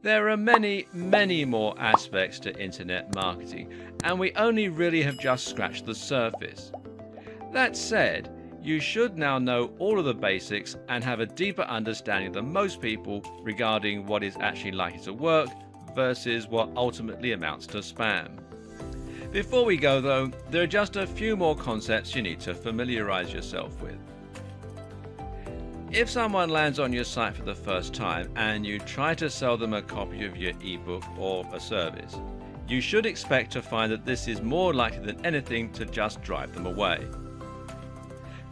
There are many more aspects to internet marketing, and we only really have just scratched the surface. That said, you should now know all of the basics and have a deeper understanding than most people regarding what is actually likely to work versus what ultimately amounts to spam. Before we go though, there are just a few more concepts you need to familiarize yourself with. If someone lands on your site for the first time and you try to sell them a copy of your ebook or a service, you should expect to find that this is more likely than anything to just drive them away.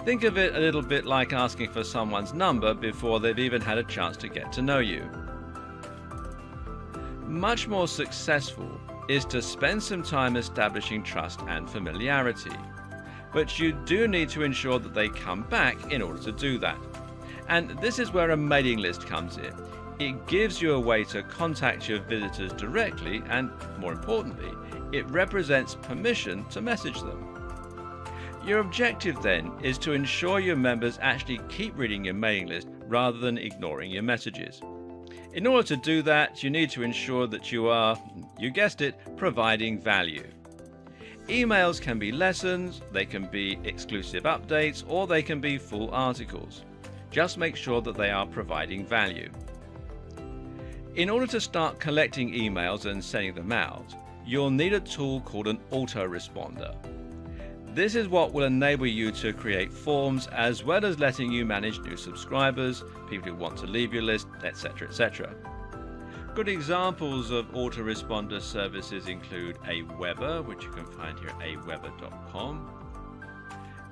Think of it a little bit like asking for someone's number before they've even had a chance to get to know you. Much more successful is to spend some time establishing trust and familiarity, but you do need to ensure that they come back in order to do that. And this is where a mailing list comes in. It gives you a way to contact your visitors directly, and more importantly, it represents permission to message them. Your objective then is to ensure your members actually keep reading your mailing list rather than ignoring your messages. In order to do that, you need to ensure that you are, you guessed it, providing value. Emails can be lessons, they can be exclusive updates, or they can be full articles. Just make sure that they are providing value. In order to start collecting emails and sending them out, you'll need a tool called an autoresponder. This is what will enable you to create forms as well as letting you manage new subscribers, people who want to leave your list, etc. etc. Good examples of autoresponder services include Aweber, which you can find here at aweber.com,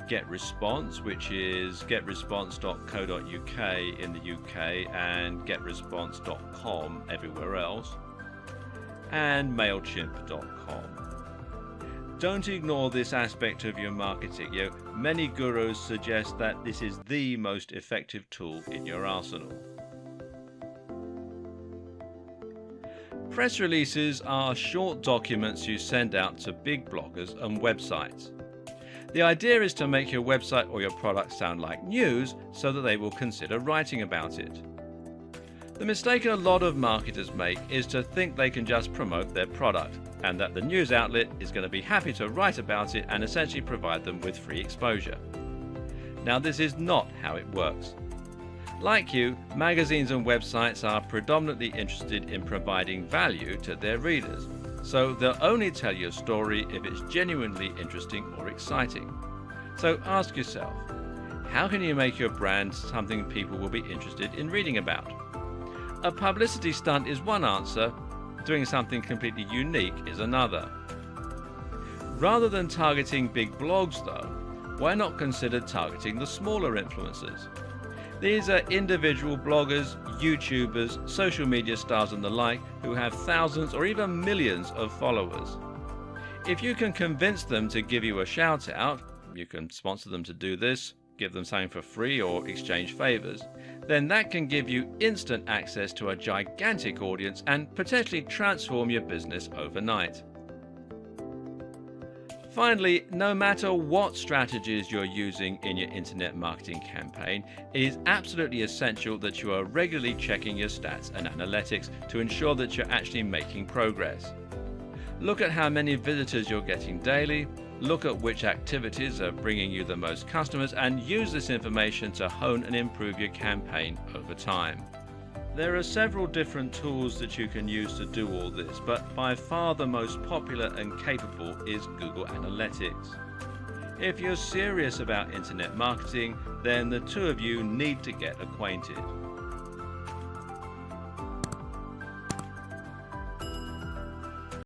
GetResponse, which is getresponse.co.uk in the UK and getresponse.com everywhere else, and mailchimp.com. Don't ignore this aspect of your marketing. Many gurus suggest that this is the most effective tool in your arsenal. Press releases are short documents you send out to big bloggers and websites. The idea is to make your website or your product sound like news so that they will consider writing about it. The mistake a lot of marketers make is to think they can just promote their product and that the news outlet is going to be happy to write about it and essentially provide them with free exposure. Now, this is not how it works. Like you, magazines and websites are predominantly interested in providing value to their readers. So they'll only tell you a story if it's genuinely interesting or exciting. So ask yourself, how can you make your brand something people will be interested in reading about? A publicity stunt is one answer, doing something completely unique is another. Rather than targeting big blogs though, why not consider targeting the smaller influencers? These are individual bloggers, YouTubers, social media stars and the like who have thousands or even millions of followers. If you can convince them to give you a shout out, you can sponsor them to do this, give them something for free or exchange favors, then that can give you instant access to a gigantic audience and potentially transform your business overnight. Finally, no matter what strategies you're using in your internet marketing campaign, it is absolutely essential that you are regularly checking your stats and analytics to ensure that you're actually making progress. Look at how many visitors you're getting daily, look at which activities are bringing you the most customers, and use this information to hone and improve your campaign over time. There are several different tools that you can use to do all this, but by far the most popular and capable is Google Analytics. If you're serious about internet marketing, then the two of you need to get acquainted.